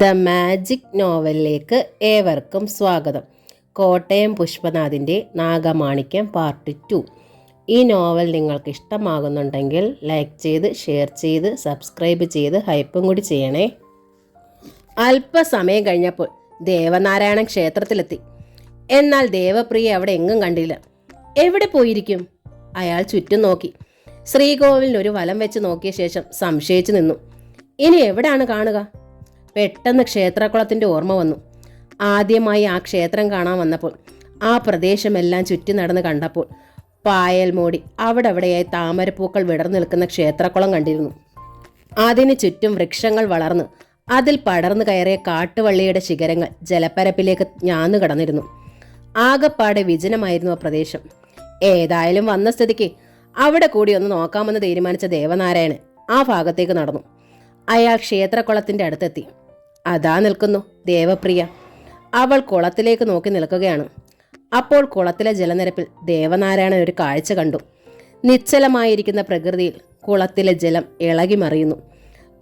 The magic നോവലിലേക്ക് ഏവർക്കും സ്വാഗതം. Kottayam പുഷ്പനാഥിൻ്റെ നാഗമാണിക്യം part 2. ഈ നോവൽ നിങ്ങൾക്ക് ഇഷ്ടമാകുന്നുണ്ടെങ്കിൽ ലൈക്ക് ചെയ്ത്, ഷെയർ ചെയ്ത്, സബ്സ്ക്രൈബ് ചെയ്ത് ഹൈപ്പും കൂടി ചെയ്യണേ. അല്പസമയം കഴിഞ്ഞപ്പോൾ ദേവനാരായണൻ ക്ഷേത്രത്തിലെത്തി. എന്നാൽ ദേവപ്രിയ അവിടെ എങ്ങും കണ്ടില്ല. എവിടെ പോയിരിക്കും? അയാൾ ചുറ്റും നോക്കി. ശ്രീകോവിലിനൊരു വലം വെച്ച് നോക്കിയ ശേഷം സംശയിച്ചു നിന്നു. ഇനി എവിടെയാണ് കാണുക? പെട്ടെന്ന് ക്ഷേത്രക്കുളത്തിൻ്റെ ഓർമ്മ വന്നു. ആദ്യമായി ആ ക്ഷേത്രം കാണാൻ വന്നപ്പോൾ ആ പ്രദേശമെല്ലാം ചുറ്റി നടന്ന് കണ്ടപ്പോൾ പായൽ മൂടി അവിടെയായി താമരപ്പൂക്കൾ വിടർന്നു നിൽക്കുന്ന ക്ഷേത്രക്കുളം കണ്ടിരുന്നു. അതിന് ചുറ്റും വൃക്ഷങ്ങൾ വളർന്ന് അതിൽ പടർന്നു കയറിയ കാട്ടുവള്ളിയുടെ ശിഖരങ്ങൾ ജലപ്പരപ്പിലേക്ക് ഞാന്നു കടന്നിരുന്നു. ആകപ്പാടെ വിജനമായിരുന്നു ആ പ്രദേശം. ഏതായാലും വന്ന സ്ഥിതിക്ക് അവിടെ കൂടി ഒന്ന് നോക്കാമെന്ന് തീരുമാനിച്ച ദേവനാരായണൻ ആ ഭാഗത്തേക്ക് നടന്നു. അയാൾ ക്ഷേത്രക്കുളത്തിൻ്റെ അടുത്തെത്തി. അതാ നിൽക്കുന്നു ദേവപ്രിയ. അവൾ കുളത്തിലേക്ക് നോക്കി നിൽക്കുകയാണ്. അപ്പോൾ കുളത്തിലെ ജലനിരപ്പിൽ ദേവനാരായണൻ ഒരു കാഴ്ച കണ്ടു. നിശ്ചലമായിരിക്കുന്ന പ്രകൃതിയിൽ കുളത്തിലെ ജലം ഇളകി മറിയുന്നു.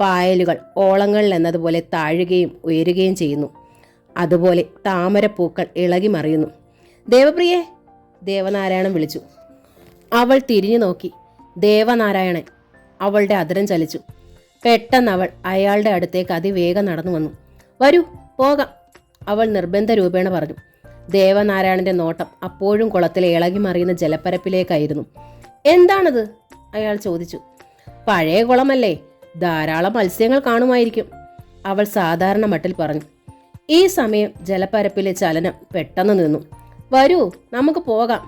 പായലുകൾ ഓളങ്ങളിൽ എന്നതുപോലെ താഴുകയും ഉയരുകയും ചെയ്യുന്നു. അതുപോലെ താമരപ്പൂക്കൾ ഇളകി മറിയുന്നു. ദേവപ്രിയേ, ദേവനാരായണൻ വിളിച്ചു. അവൾ തിരിഞ്ഞു നോക്കി. ദേവനാരായണൻ. അവളുടെ അധരം ചലിച്ചു. പെട്ടെന്ന് അവൾ അയാളുടെ അടുത്തേക്ക് അതിവേഗം നടന്നു വന്നു. വരൂ, പോകാം, അവൾ നിർബന്ധ രൂപേണ പറഞ്ഞു. ദേവനാരായണന്റെ നോട്ടം അപ്പോഴും കുളത്തിലെ ഇളകി മറിയുന്ന ജലപ്പരപ്പിലേക്കായിരുന്നു. എന്താണത്? അയാൾ ചോദിച്ചു. പഴയ കുളമല്ലേ, ധാരാളം മത്സ്യങ്ങൾ കാണുമായിരിക്കും, അവൾ സാധാരണ മട്ടിൽ പറഞ്ഞു. ഈ സമയം ജലപ്പരപ്പിലെ ചലനം പെട്ടെന്ന് നിന്നു. വരൂ, നമുക്ക് പോകാം,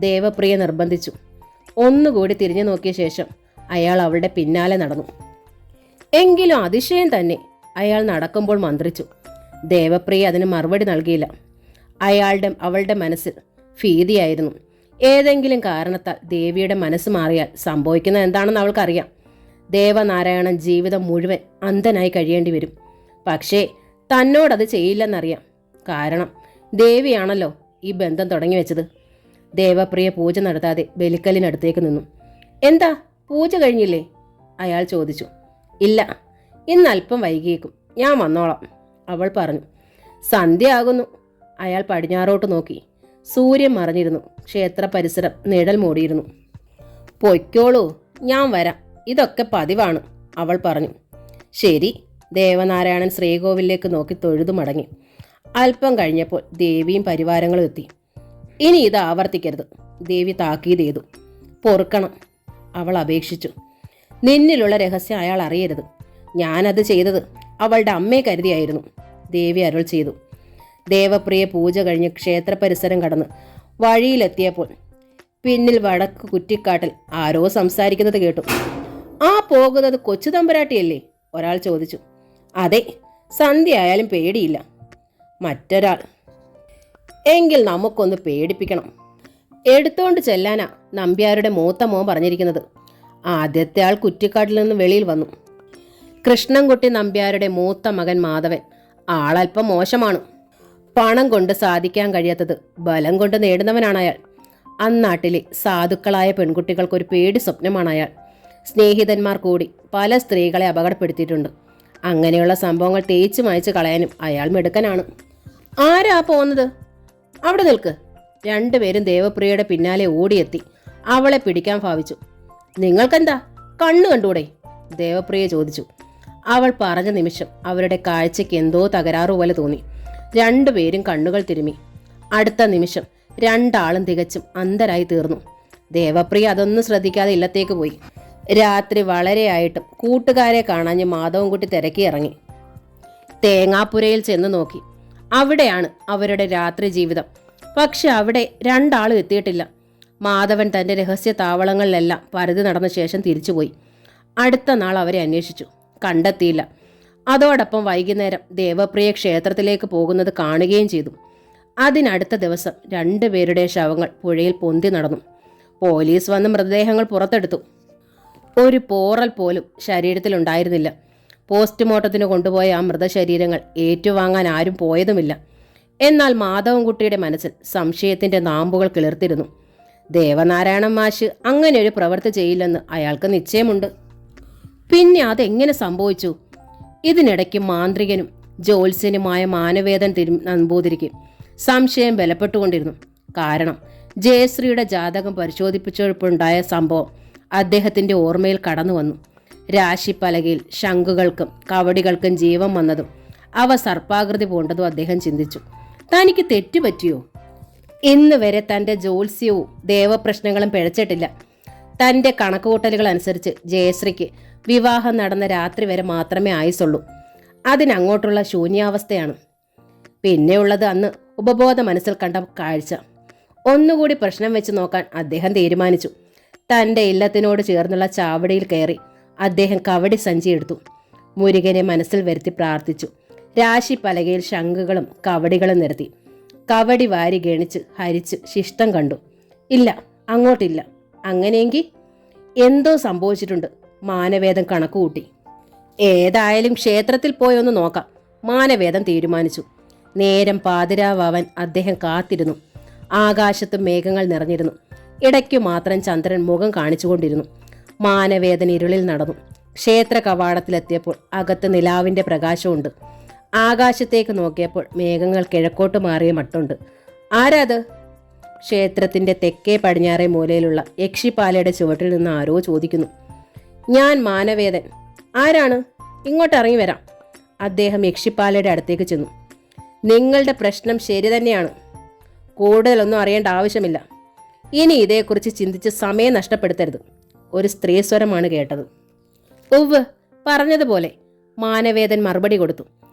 ദേവപ്രിയ നിർബന്ധിച്ചു. ഒന്നുകൂടി തിരിഞ്ഞു നോക്കിയ ശേഷം അയാൾ അവളുടെ പിന്നാലെ നടന്നു. എങ്കിലും അതിശയം തന്നെ, അയാൾ നടക്കുമ്പോൾ മന്ത്രിച്ചു. ദേവപ്രിയ അതിന് മറുപടി നൽകിയില്ല. അവളുടെ മനസ്സിൽ ഭീതിയായിരുന്നു. ഏതെങ്കിലും കാരണത്താൽ ദേവിയുടെ മനസ്സ് മാറിയാൽ സംഭവിക്കുന്നത് എന്താണെന്ന് അവൾക്കറിയാം. ദേവനാരായണൻ ജീവിതം മുഴുവൻ അന്ധനായി കഴിയേണ്ടി വരും. പക്ഷേ തന്നോടത് ചെയ്യില്ലെന്നറിയാം. കാരണം ദേവിയാണല്ലോ ഈ ബന്ധം തുടങ്ങി വെച്ചത്. ദേവപ്രിയ പൂജ നടത്താതെ ബലിക്കലിനടുത്തേക്ക് നിന്നു. എന്താ, പൂജ കഴിഞ്ഞില്ലേ? അയാൾ ചോദിച്ചു. ഇല്ല, ഇന്ന് അല്പം വൈകിയേക്കും, ഞാൻ വന്നോളാം, അവൾ പറഞ്ഞു. സന്ധ്യ ആകുന്നു. അയാൾ പടിഞ്ഞാറോട്ട് നോക്കി. സൂര്യൻ മറഞ്ഞിരുന്നു. ക്ഷേത്ര പരിസരം നിഴൽ മൂടിയിരുന്നു. പൊയ്ക്കോളൂ, ഞാൻ വരാം, ഇതൊക്കെ പതിവാണ്, അവൾ പറഞ്ഞു. ശരി, ദേവനാരായണൻ ശ്രീകോവിലേക്ക് നോക്കി തൊഴുതു മടങ്ങി. അല്പം കഴിഞ്ഞപ്പോൾ ദേവിയും പരിവാരങ്ങളും എത്തി. ഇനി ഇത് ആവർത്തിക്കരുത്, ദേവി താക്കീത് ചെയ്തു. പൊറുക്കണം, അവൾ അപേക്ഷിച്ചു. നിന്നിലുള്ള രഹസ്യം അയാൾ അറിയരുത്. ഞാനത് ചെയ്തത് അവളുടെ അമ്മയെ കരുതിയായിരുന്നു, ദേവി അരുൾ ചെയ്തു. ദേവപ്രിയ പൂജ കഴിഞ്ഞ് ക്ഷേത്ര പരിസരം കടന്ന് വഴിയിലെത്തിയപ്പോൾ പിന്നിൽ വടക്ക് കുറ്റിക്കാട്ടിൽ ആരോ സംസാരിക്കുന്നത് കേട്ടു. ആ പോകുന്നത് കൊച്ചു തമ്പുരാട്ടിയല്ലേ? ഒരാൾ ചോദിച്ചു. അതെ, സന്ധ്യ ആയാലും പേടിയില്ല. മറ്റൊരാൾ. എങ്കിൽ നമുക്കൊന്ന് പേടിപ്പിക്കണം. എടുത്തോണ്ട് ചെല്ലാനാ നമ്പ്യാരുടെ മൂത്ത മോൻ പറഞ്ഞിരിക്കുന്നത്. ആദ്യത്തെ ആൾ കുറ്റിക്കാട്ടിൽ നിന്ന് വെളിയിൽ വന്നു. കൃഷ്ണൻകുട്ടി നമ്പ്യാരുടെ മൂത്ത മകൻ മാധവൻ. ആളല്പം മോശമാണ്. പണം കൊണ്ട് സാധിക്കാൻ കഴിയാത്തത് ബലം കൊണ്ട് നേടുന്നവനാണ് അയാൾ. അന്നാട്ടിലെ സാധുക്കളായ പെൺകുട്ടികൾക്കൊരു പേടി സ്വപ്നമാണ് അയാൾ. സ്നേഹിതന്മാർ കൂടി പല സ്ത്രീകളെ അപകടപ്പെടുത്തിയിട്ടുണ്ട്. അങ്ങനെയുള്ള സംഭവങ്ങൾ തേച്ചു മായ്ച്ചു കളയാനും അയാൾ മിടുക്കനാണ്. ആരാ പോകുന്നത്? അവിടെ നിൽക്ക്. രണ്ടുപേരും ദേവപ്രിയയുടെ പിന്നാലെ ഓടിയെത്തി അവളെ പിടിക്കാൻ ഭാവിച്ചു. നിങ്ങൾക്കെന്താ, കണ്ണു കണ്ടൂടെ? ദേവപ്രിയ ചോദിച്ചു. അവൾ പറഞ്ഞ നിമിഷം അവരുടെ കാഴ്ചയ്ക്ക് എന്തോ തകരാറുപോലെ തോന്നി. രണ്ടുപേരും കണ്ണുകൾ തിരുമി. അടുത്ത നിമിഷം രണ്ടാളും തികച്ചും അന്ധരായി തീർന്നു. ദേവപ്രിയ അതൊന്നും ശ്രദ്ധിക്കാതെ ഇല്ലത്തേക്ക് പോയി. രാത്രി വളരെയായിട്ടും കൂട്ടുകാരെ കാണാഞ്ഞ് മാധവൻകുട്ടി തിരക്കി ഇറങ്ങി. തേങ്ങാപ്പുരയിൽ ചെന്ന് നോക്കി. അവിടെയാണ് അവരുടെ രാത്രി ജീവിതം. പക്ഷെ അവിടെ രണ്ടാളും എത്തിയിട്ടില്ല. മാധവൻ തൻ്റെ രഹസ്യ താവളങ്ങളിലെല്ലാം പരതി നടന്ന ശേഷം തിരിച്ചുപോയി. അടുത്ത നാൾ അവരെ അന്വേഷിച്ചു, കണ്ടെത്തിയില്ല. അതോടൊപ്പം വൈകുന്നേരം ദേവപ്രിയ ക്ഷേത്രത്തിലേക്ക് പോകുന്നത് കാണുകയും ചെയ്തു. അതിനടുത്ത ദിവസം രണ്ടുപേരുടെ ശവങ്ങൾ പുഴയിൽ പൊന്തി നടന്നു. പോലീസ് വന്ന് മൃതദേഹങ്ങൾ പുറത്തെടുത്തു. ഒരു പോറൽ പോലും ശരീരത്തിലുണ്ടായിരുന്നില്ല. പോസ്റ്റ്മോർട്ടത്തിന് കൊണ്ടുപോയ ആ മൃതശരീരങ്ങൾ ഏറ്റുവാങ്ങാൻ ആരും പോയതുമില്ല. എന്നാൽ മാധവൻകുട്ടിയുടെ മനസ്സിൽ സംശയത്തിൻ്റെ നാമ്പുകൾ കിളിർത്തിരുന്നു. ദേവനാരായണൻ മാഷ് അങ്ങനെ ഒരു പ്രവൃത്തി ചെയ്യില്ലെന്ന് അയാൾക്ക് നിശ്ചയമുണ്ട്. പിന്നെ അതെങ്ങനെ സംഭവിച്ചു? ഇതിനിടയ്ക്ക് മാന്ത്രികനും ജ്യോത്സ്യനുമായ മാനവേദൻ നമ്പൂതിരിക്ക് സംശയം ബലപ്പെട്ടുകൊണ്ടിരുന്നു. കാരണം ജയശ്രീയുടെ ജാതകം പരിശോധിപ്പിച്ചപ്പോഴുണ്ടായ സംഭവം അദ്ദേഹത്തിൻ്റെ ഓർമ്മയിൽ കടന്നു വന്നു. രാശിപ്പലകയിൽ ശംഖുകൾക്കും കവടികൾക്കും ജീവൻ വന്നതും അവ സർപ്പാകൃതി പൂണ്ടതും അദ്ദേഹം ചിന്തിച്ചു. തനിക്ക് തെറ്റുപറ്റിയോ? ഇന്ന് വരെ തൻ്റെ ജ്യോത്സ്യവും ദേവപ്രശ്നങ്ങളും പിഴച്ചിട്ടില്ല. തൻ്റെ കണക്കുകൂട്ടലുകൾ അനുസരിച്ച് ജയശ്രീക്ക് വിവാഹം നടന്ന രാത്രി വരെ മാത്രമേ ആയുസുള്ളൂ. അതിനങ്ങോട്ടുള്ള ശൂന്യാവസ്ഥയാണ്. പിന്നെയുള്ളത് അന്ന് ഉപബോധ മനസ്സിൽ കണ്ട കാഴ്ച. ഒന്നുകൂടി പ്രശ്നം വെച്ച് നോക്കാൻ അദ്ദേഹം തീരുമാനിച്ചു. തൻ്റെ ഇല്ലത്തിനോട് ചേർന്നുള്ള ചാവടിയിൽ കയറി അദ്ദേഹം കവടി സഞ്ചി എടുത്തു. മുരുകനെ മനസ്സിൽ വരുത്തി പ്രാർത്ഥിച്ചു. രാശിപ്പലകയിൽ ശംഖുകളും കവടികളും നിരത്തി. കവടി വാരി ഗണിച്ച് ഹരിച്ച് ശിഷ്ടം കണ്ടു. ഇല്ല, അങ്ങോട്ടില്ല. അങ്ങനെയെങ്കിൽ എന്തോ സംഭവിച്ചിട്ടുണ്ട്. മാനവേദൻ കണക്കുകൂട്ടി. ഏതായാലും ക്ഷേത്രത്തിൽ പോയി ഒന്ന് നോക്കാം, മാനവേദൻ തീരുമാനിച്ചു. നേരം പാതിരാവാൻ അദ്ദേഹം കാത്തിരുന്നു. ആകാശത്തും മേഘങ്ങൾ നിറഞ്ഞിരുന്നു. ഇടയ്ക്കു മാത്രം ചന്ദ്രൻ മുഖം കാണിച്ചുകൊണ്ടിരുന്നു. മാനവേദൻ ഇരുളിൽ നടന്നു. ക്ഷേത്ര കവാടത്തിലെത്തിയപ്പോൾ അകത്ത് നിലാവിൻ്റെ പ്രകാശമുണ്ട്. ആകാശത്തേക്ക് നോക്കിയപ്പോൾ മേഘങ്ങൾ കിഴക്കോട്ട് മാറിയ മട്ടുണ്ട്. ആരാത്? ക്ഷേത്രത്തിൻ്റെ തെക്കേ പടിഞ്ഞാറേ മൂലയിലുള്ള യക്ഷിപ്പാലയുടെ ചുവട്ടിൽ നിന്ന് ആരോ ചോദിക്കുന്നു. ഞാൻ മാനവേദൻ. ആരാണ്? ഇങ്ങോട്ട് ഇറങ്ങി വരാം. അദ്ദേഹം യക്ഷിപ്പാലയുടെ അടുത്തേക്ക് ചെന്നു. നിങ്ങളുടെ പ്രശ്നം ശരി തന്നെയാണ്. കൂടുതലൊന്നും അറിയേണ്ട ആവശ്യമില്ല. ഇനി ഇതേക്കുറിച്ച് ചിന്തിച്ച് സമയം നഷ്ടപ്പെടുത്തരുത്. ഒരു സ്ത്രീ സ്വരമാണ് കേട്ടത്. ഉവ്വ്, പറഞ്ഞതുപോലെ, മാനവേദൻ മറുപടി കൊടുത്തു.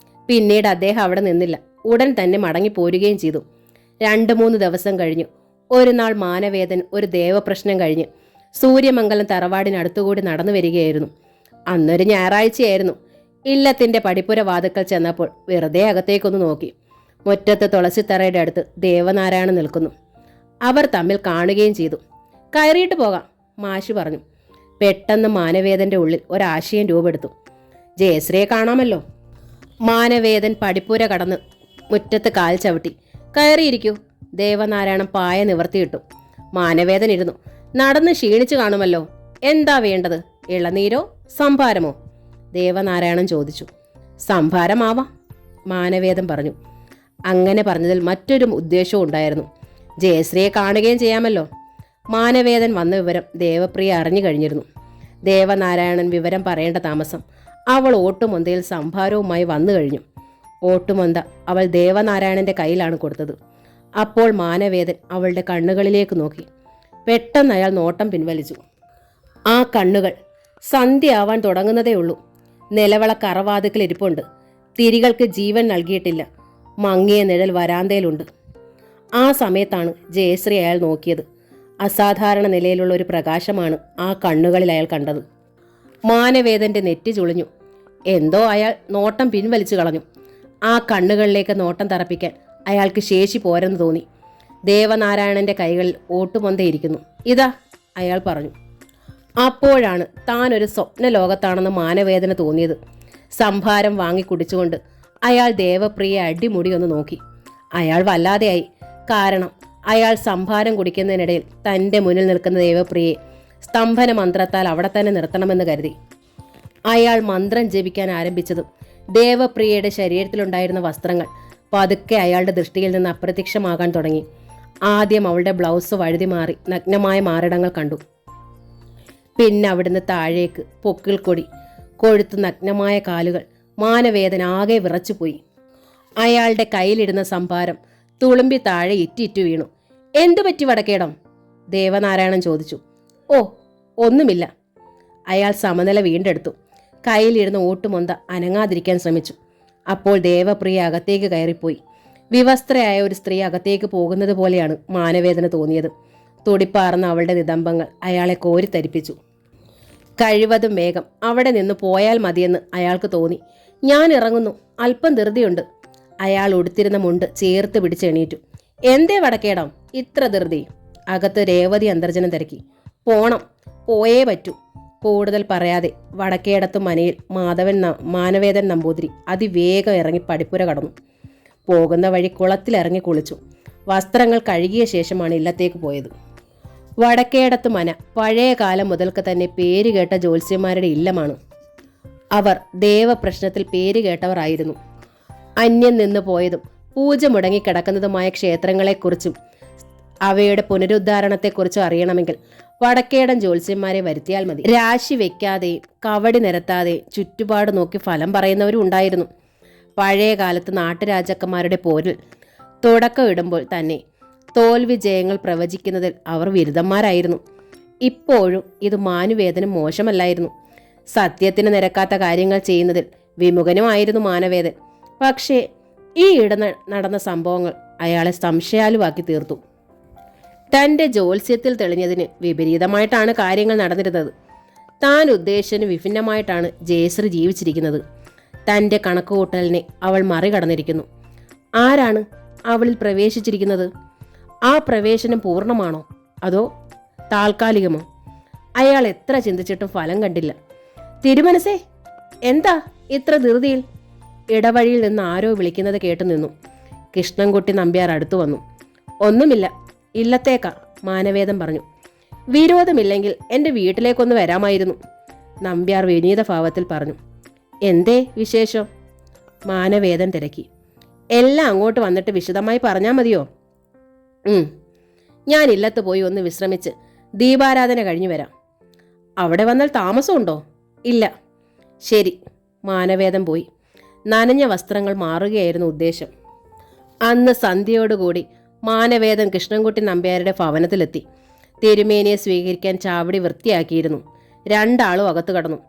പിന്നീട് അദ്ദേഹം അവിടെ നിന്നില്ല. ഉടൻ തന്നെ മടങ്ങിപ്പോരുകയും ചെയ്തു. 2-3 ദിവസം കഴിഞ്ഞു. ഒരു നാൾ മാനവേദൻ ഒരു ദേവപ്രശ്നം കഴിഞ്ഞ് സൂര്യമംഗലം തറവാടിനടുത്തുകൂടി നടന്നു വരികയായിരുന്നു. അന്നൊരു ഞായറാഴ്ചയായിരുന്നു. ഇല്ലത്തിൻ്റെ പടിപ്പുര വാതുക്കൽ ചെന്നപ്പോൾ വെറുതെ അകത്തേക്കൊന്ന് നോക്കി. മുറ്റത്ത് തുളസിത്തറയുടെ അടുത്ത് ദേവനാരായണൻ നിൽക്കുന്നു. അവർ തമ്മിൽ കാണുകയും ചെയ്തു. കയറിയിട്ട് പോകാം, മാഷി പറഞ്ഞു. പെട്ടെന്ന് മാനവേദൻ്റെ ഉള്ളിൽ ഒരാശയം രൂപെടുത്തു. ജയശ്രീയെ കാണാമല്ലോ. മാനവേദൻ പടിപ്പുര കടന്ന് മുറ്റത്ത് കാൽ ചവിട്ടി. കയറിയിരിക്കൂ. ദേവനാരായണൻ പായ നിവർത്തിയിട്ടു. മാനവേദൻ ഇരുന്നു. നടന്ന് ക്ഷീണിച്ചു കാണുമല്ലോ. എന്താ വേണ്ടത്? ഇളനീരോ സംഭാരമോ? ദേവനാരായണൻ ചോദിച്ചു. സംഭാരമാവാം, മാനവേദൻ പറഞ്ഞു. അങ്ങനെ പറഞ്ഞതിൽ മറ്റൊരു ഉദ്ദേശവും ഉണ്ടായിരുന്നു. ജയശ്രീയെ കാണുകയും ചെയ്യാമല്ലോ. മാനവേദൻ വന്ന വിവരം ദേവപ്രിയ അറിഞ്ഞു കഴിഞ്ഞിരുന്നു. ദേവനാരായണൻ വിവരം പറയേണ്ട താമസം. അവൾ ഓട്ടുമൊന്തയിൽ സംഭാരവുമായി വന്നു കഴിഞ്ഞു. ഓട്ടുമൊന്ത അവൾ ദേവനാരായണൻ്റെ കയ്യിലാണ് കൊടുത്തത്. അപ്പോൾ മാനവേദൻ അവളുടെ കണ്ണുകളിലേക്ക് നോക്കി. പെട്ടെന്ന് അയാൾ നോട്ടം പിൻവലിച്ചു. ആ കണ്ണുകൾ സന്ധ്യയാവാൻ തുടങ്ങുന്നതേയുള്ളൂ. നിലവള കറവാതുക്കൽ ഇരിപ്പുണ്ട്. തിരികൾക്ക് ജീവൻ നൽകിയിട്ടില്ല. മങ്ങിയ നിഴൽ വരാന്തയിലുണ്ട്. ആ സമയത്താണ് ജയശ്രീ അയാൾ നോക്കിയത്. അസാധാരണ നിലയിലുള്ള ഒരു പ്രകാശമാണ് ആ കണ്ണുകളിൽ അയാൾ കണ്ടത്. മാനവേദൻ്റെ നെറ്റി ചുളിഞ്ഞു. എന്തോ അയാൾ നോട്ടം പിൻവലിച്ചു കളഞ്ഞു. ആ കണ്ണുകളിലേക്ക് നോട്ടം തറപ്പിക്കാൻ അയാൾക്ക് ശേഷി പോരെന്ന് തോന്നി. ദേവനാരായണൻ്റെ കൈകളിൽ ഓട്ടുമൊന്തയിരിക്കുന്നു. ഇതാ, അയാൾ പറഞ്ഞു. അപ്പോഴാണ് താൻ ഒരു സ്വപ്ന ലോകത്താണെന്ന് മാനവേദന തോന്നിയത്. സംഭാരം വാങ്ങി കുടിച്ചുകൊണ്ട് അയാൾ ദേവപ്രിയെ അടിമുടി ഒന്ന് നോക്കി. അയാൾ വല്ലാതെയായി. കാരണം അയാൾ സംഭാരം കുടിക്കുന്നതിനിടയിൽ തൻ്റെ മുന്നിൽ നിൽക്കുന്ന ദേവപ്രിയെ സ്തംഭന മന്ത്രത്താൽ അവിടെ തന്നെ നിർത്തണമെന്ന് കരുതി. അയാൾ മന്ത്രം ജപിക്കാൻ ആരംഭിച്ചതും ദേവപ്രിയയുടെ ശരീരത്തിലുണ്ടായിരുന്ന വസ്ത്രങ്ങൾ പതുക്കെ അയാളുടെ ദൃഷ്ടിയിൽ നിന്ന് അപ്രത്യക്ഷമാകാൻ തുടങ്ങി. ആദ്യം അവളുടെ ബ്ലൗസ് വഴുതി മാറി നഗ്നമായ മാറിടങ്ങൾ കണ്ടു. പിന്നെ അവിടുന്ന് താഴേക്ക് പൊക്കിൾ കൊടി, കൊഴുത്ത് നഗ്നമായ കാലുകൾ. മാനവേദന ആകെ വിറച്ചുപോയി. അയാളുടെ കയ്യിലിരുന്ന സംഭാരം തുളുമ്പി താഴെ ഇറ്റിറ്റു വീണു. എന്തു പറ്റി വടക്കേടം? ദേവനാരായണൻ ചോദിച്ചു. ഓ, ഒന്നുമില്ല. അയാൾ സമനില വീണ്ടെടുത്തു. കയ്യിലിരുന്ന ഓട്ടുമൊന്ത അനങ്ങാതിരിക്കാൻ ശ്രമിച്ചു. അപ്പോൾ ദേവപ്രിയ അകത്തേക്ക് കയറിപ്പോയി. വിവസ്ത്രയായ ഒരു സ്ത്രീ അകത്തേക്ക് പോകുന്നത് പോലെയാണ് മാനവേദന തോന്നിയത്. തുടിപ്പാർന്ന അവളുടെ നിതംബങ്ങൾ അയാളെ കോരിത്തരിപ്പിച്ചു. കഴിവതും വേഗം അവിടെ നിന്ന് പോയാൽ മതിയെന്ന് അയാൾക്ക് തോന്നി. ഞാൻ ഇറങ്ങുന്നു, അല്പം ധൃതിയുണ്ട്. അയാൾ ഉടുത്തിരുന്ന മുണ്ട് ചേർത്ത് പിടിച്ചെണീറ്റു. എന്തേ വടക്കേടം ഇത്ര ധൃതി? അകത്ത് രേവതി അന്തർജനം തിരക്കി. പോണം, പോയേ പറ്റൂ. കൂടുതൽ പറയാതെ വടക്കേടത്തു മനയിൽ മാനവേദൻ നമ്പൂതിരി അതിവേഗം ഇറങ്ങി പടിപ്പുര കടന്നു. പോകുന്ന വഴി കുളത്തിലിറങ്ങി കുളിച്ചു. വസ്ത്രങ്ങൾ കഴുകിയ ശേഷമാണ് ഇല്ലത്തേക്ക് പോയത്. വടക്കേടത്തു മന പഴയ കാലം മുതൽക്ക് തന്നെ പേരുകേട്ട ജ്യോത്സ്യന്മാരുടെ ഇല്ലമാണ്. അവർ ദേവപ്രശ്നത്തിൽ പേരുകേട്ടവർ ആയിരുന്നു. അന്യം നിന്ന് പോയതും പൂജ മുടങ്ങിക്കിടക്കുന്നതുമായ ക്ഷേത്രങ്ങളെക്കുറിച്ചും അവയുടെ പുനരുദ്ധാരണത്തെക്കുറിച്ചും അറിയണമെങ്കിൽ വടക്കേടൻ ജ്യോത്സ്യന്മാരെ വരുത്തിയാൽ മതി. രാശി വെക്കാതെയും കവടി നിരത്താതെ ചുറ്റുപാട് നോക്കി ഫലം പറയുന്നവരും ഉണ്ടായിരുന്നു. പഴയ കാലത്ത് നാട്ടുരാജാക്കന്മാരുടെ പോരിൽ തുടക്കം ഇടുമ്പോൾ തന്നെ തോൽവി ജയങ്ങൾ പ്രവചിക്കുന്നതിൽ അവർ വിരുദ്ധന്മാരായിരുന്നു. ഇപ്പോഴും ഇത് മാനുവേദനും മോശമല്ലായിരുന്നു. സത്യത്തിന് നിരക്കാത്ത കാര്യങ്ങൾ ചെയ്യുന്നതിൽ വിമുഖനുമായിരുന്നു മാനവേദൻ. പക്ഷേ ഈ നടന്ന സംഭവങ്ങൾ അയാളെ സംശയാലുവാക്കി തീർത്തു. തൻ്റെ ജ്യോത്സ്യത്തിൽ തെളിഞ്ഞതിന് വിപരീതമായിട്ടാണ് കാര്യങ്ങൾ നടന്നിരുന്നത്. താൻ ഉദ്ദേശിച്ചതിന് വിഭിന്നമായിട്ടാണ് ജയശ്രീ ജീവിച്ചിരിക്കുന്നത്. തൻ്റെ കണക്കുകൂട്ടലിനെ അവൾ മറികടന്നിരിക്കുന്നു. ആരാണ് അവളിൽ പ്രവേശിച്ചിരിക്കുന്നത്? ആ പ്രവേശനം പൂർണ്ണമാണോ അതോ താൽക്കാലികമോ? അയാൾ എത്ര ചിന്തിച്ചിട്ടും ഫലം കണ്ടില്ല. തിരുമനസേ, എന്താ ഇത്ര ധൃതിയിൽ? ഇടവഴിയിൽ നിന്ന് ആരോ വിളിക്കുന്നത് കേട്ടു നിന്നു. കൃഷ്ണൻകുട്ടി നമ്പ്യാർ അടുത്തു വന്നു. ഒന്നുമില്ല, ഇല്ലത്തേക്കാ, മാനവേദൻ പറഞ്ഞു. വിരോധമില്ലെങ്കിൽ എൻ്റെ വീട്ടിലേക്കൊന്ന് വരാമായിരുന്നു, നമ്പ്യാർ വിനീത ഭാവത്തിൽ പറഞ്ഞു. എന്തേ വിശേഷം? മാനവേദൻ തിരക്കി. എല്ലാം അങ്ങോട്ട് വന്നിട്ട് വിശദമായി പറഞ്ഞാൽ മതിയോ? ഞാൻ ഇല്ലത്ത് പോയി ഒന്ന് വിശ്രമിച്ച് ദീപാരാധന കഴിഞ്ഞു വരാം. അവിടെ വന്നാൽ താമസമുണ്ടോ? ഇല്ല. ശരി. മാനവേദൻ പോയി. നനഞ്ഞ വസ്ത്രങ്ങൾ മാറുകയായിരുന്നു ഉദ്ദേശം. അന്ന് സന്ധ്യയോടുകൂടി മാനവേദൻ കൃഷ്ണൻകുട്ടി നമ്പ്യാരുടെ ഭവനത്തിലെത്തി. തിരുമേനിയെ സ്വീകരിക്കാൻ ചാവടി വൃത്തിയാക്കിയിരുന്നു. രണ്ടാളും അകത്തു കടന്നു.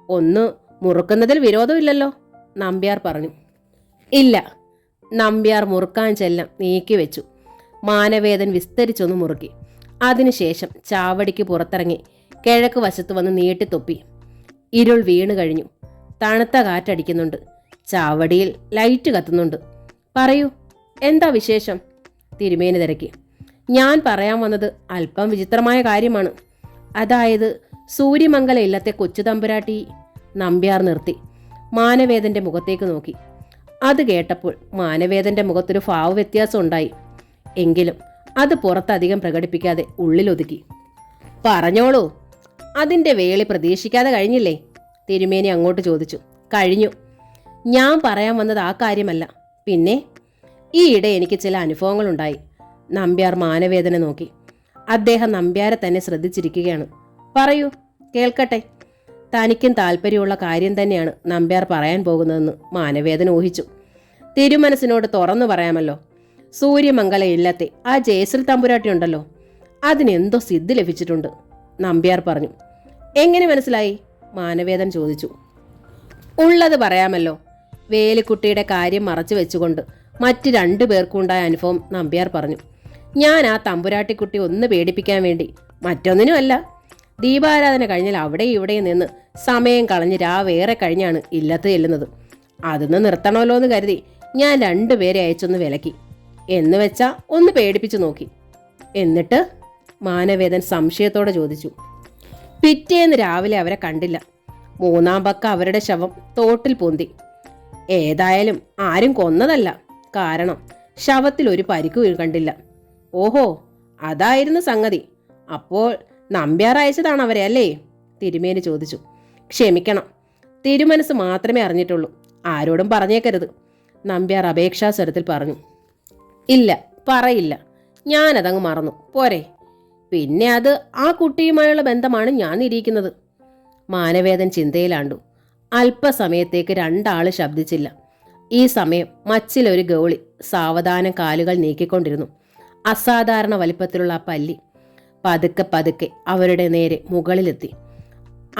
ഒന്ന് മുറുക്കുന്നതിൽ വിരോധമില്ലല്ലോ, നമ്പ്യാർ പറഞ്ഞു. ഇല്ല. നമ്പ്യാർ മുറുക്കാൻ ചെല്ലം നീക്കിവെച്ചു. മാനവേദൻ വിസ്തരിച്ചൊന്ന് മുറുക്കി. അതിനുശേഷം ചാവടിക്ക് പുറത്തിറങ്ങി കിഴക്ക് വശത്ത് വന്ന് നീട്ടിത്തൊപ്പി. ഇരുൾ വീണു കഴിഞ്ഞു. തണുത്ത കാറ്റടിക്കുന്നുണ്ട്. ചാവടിയിൽ ലൈറ്റ് കത്തുന്നുണ്ട്. പറയൂ, എന്താ വിശേഷം? തിരുമേനി തിരക്കി. ഞാൻ പറയാൻ വന്നത് അല്പം വിചിത്രമായ കാര്യമാണ്. അതായത് സൂര്യമംഗല ഇല്ലത്തെ കൊച്ചു തമ്പുരാട്ടി. നമ്പ്യാർ നിർത്തി. മാനവേദന്റെ മുഖത്തേക്ക് നോക്കി. അത് കേട്ടപ്പോൾ മാനവേദന്റെ മുഖത്തൊരു ഭാവവ്യത്യാസം ഉണ്ടായി. എങ്കിലും അത് പുറത്തധികം പ്രകടിപ്പിക്കാതെ ഉള്ളിലൊതുക്കി. പറഞ്ഞോളൂ. അതിൻ്റെ വേളി പ്രതീക്ഷിക്കാതെ കഴിഞ്ഞില്ലേ? തിരുമേനി അങ്ങോട്ട് ചോദിച്ചു. കഴിഞ്ഞു. ഞാൻ പറയാൻ വന്നത് ആ കാര്യമല്ല. പിന്നെ ഈയിടെ എനിക്ക് ചില അനുഭവങ്ങളുണ്ടായി. നമ്പ്യാർ മാനവേദനെ നോക്കി. അദ്ദേഹം നമ്പ്യാരെ തന്നെ ശ്രദ്ധിച്ചിരിക്കുകയാണ്. പറയൂ, കേൾക്കട്ടെ. തനിക്കും താല്പര്യമുള്ള കാര്യം തന്നെയാണ് നമ്പ്യാർ പറയാൻ പോകുന്നതെന്ന് മാനവേദൻ ഊഹിച്ചു. തിരുമനസിനോട് തുറന്നു പറയാമല്ലോ. സൂര്യമംഗല ഇല്ലത്തെ ആ ജയശ്രീ തമ്പുരാട്ടി ഉണ്ടല്ലോ, അതിനെന്തോ സിദ്ധി ലഭിച്ചിട്ടുണ്ട്, നമ്പ്യാർ പറഞ്ഞു. എങ്ങനെ മനസ്സിലായി? മാനവേദൻ ചോദിച്ചു. ഉള്ളത് പറയാമല്ലോ. വേലിക്കുട്ടിയുടെ കാര്യം മറച്ചു വെച്ചുകൊണ്ട് മറ്റ് 2 പേർക്കുണ്ടായ അനുഭവം നമ്പ്യാർ പറഞ്ഞു. ഞാൻ ആ തമ്പുരാട്ടിക്കുട്ടി ഒന്ന് പേടിപ്പിക്കാൻ വേണ്ടി, മറ്റൊന്നിനുമല്ല. ദീപാരാധന കഴിഞ്ഞാൽ അവിടെയും ഇവിടെയും നിന്ന് സമയം കളഞ്ഞ് രാവേറെ കഴിഞ്ഞാണ് ഇല്ലത്ത് ചെല്ലുന്നത്. അതൊന്ന് നിർത്തണമല്ലോ എന്ന് കരുതി ഞാൻ 2 പേരെ അയച്ചൊന്ന് വിലക്കി. എന്ന് വെച്ചാ ഒന്ന് പേടിപ്പിച്ചു നോക്കി. എന്നിട്ട്? മാനവേദൻ സംശയത്തോടെ ചോദിച്ചു. പിറ്റേന്ന് രാവിലെ അവരെ കണ്ടില്ല. 3-ാം പക്ക അവരുടെ ശവം തോട്ടിൽ പൊന്തി. ഏതായാലും ആരും കൊന്നതല്ല. കാരണം ശവത്തിൽ ഒരു പരിക്കു കണ്ടില്ല. ഓഹോ, അതായിരുന്നു സംഗതി. അപ്പോൾ നമ്പ്യാർ അയച്ചതാണ് അവരെ അല്ലേ? തിരുമേനി ചോദിച്ചു. ക്ഷമിക്കണം, തിരുമനസ് മാത്രമേ അറിഞ്ഞിട്ടുള്ളൂ, ആരോടും പറഞ്ഞേക്കരുത്, നമ്പ്യാർ അപേക്ഷാസ്വരത്തിൽ പറഞ്ഞു. ഇല്ല, പറയില്ല. ഞാനതങ്ങ് മറന്നു പോരെ. പിന്നെ അത് ആ കുട്ടിയുമായുള്ള ബന്ധമാണ് ഞാൻ നിരീക്കുന്നത്. മാനവേദൻ ചിന്തയിലാണ്ടു. അല്പസമയത്തേക്ക് 2 ആള് ശബ്ദിച്ചില്ല. ഈ സമയം മച്ചിലൊരു ഗൗളി സാവധാനം കാലുകൾ നീക്കിക്കൊണ്ടിരുന്നു. അസാധാരണ വലിപ്പത്തിലുള്ള ആ പല്ലി പതുക്കെ പതുക്കെ അവരുടെ നേരെ മുകളിലെത്തി.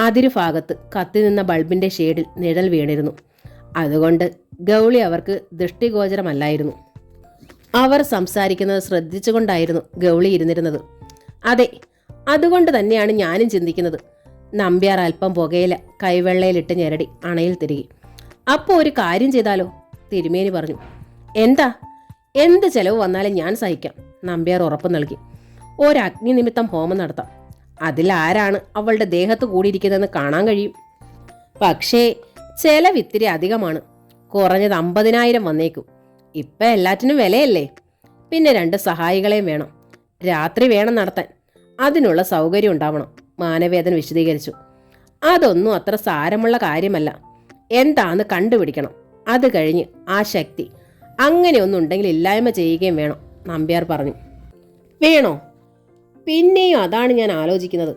അതിരുഭാഗത്ത് കത്തിനിന്ന ബൾബിന്റെ ഷേഡിൽ നിഴൽ വീണിരുന്നു. അതുകൊണ്ട് ഗൗളി അവർക്ക് ദൃഷ്ടിഗോചരമല്ലായിരുന്നു. അവർ സംസാരിക്കുന്നത് ശ്രദ്ധിച്ചുകൊണ്ടായിരുന്നു ഗൗളി ഇരുന്നിരുന്നത്. അതെ, അതുകൊണ്ട് തന്നെയാണ് ഞാനും ചിന്തിക്കുന്നത്. നമ്പ്യാർ അല്പം പുകയില കൈവെള്ളയിലിട്ട് ഞെരടി അണയിൽ തിരികെ. അപ്പോൾ ഒരു കാര്യം ചെയ്താലോ? തിരുമേനി പറഞ്ഞു. എന്താ? എന്ത് ചെലവ് വന്നാലും ഞാൻ സഹിക്കാം, നമ്പ്യാർ ഉറപ്പ് നൽകി. ഒരഗ്നി നിമിത്തം ഹോമം നടത്താം. അതിലാരാണ് അവളുടെ ദേഹത്ത് കൂടിയിരിക്കുന്നതെന്ന് കാണാൻ കഴിയും. പക്ഷേ ചെലവ് ഇത്തിരി അധികമാണ്. കുറഞ്ഞത് 50,000 വന്നേക്കും. ഇപ്പം എല്ലാറ്റിനും വിലയല്ലേ. പിന്നെ 2 സഹായികളെയും വേണം. രാത്രി വേണം നടത്താൻ. അതിനുള്ള സൗകര്യം ഉണ്ടാവണം, മാനവേദൻ വിശദീകരിച്ചു. അതൊന്നും അത്ര സാരമുള്ള കാര്യമല്ല. എന്താന്ന് കണ്ടുപിടിക്കണം. അത് കഴിഞ്ഞ് ആ ശക്തി അങ്ങനെയൊന്നുണ്ടെങ്കിൽ ഇല്ലായ്മ ചെയ്യുകയും വേണം, നമ്പ്യാർ പറഞ്ഞു. വേണോ? പിന്നെയും അതാണ് ഞാൻ ആലോചിക്കുന്നത്.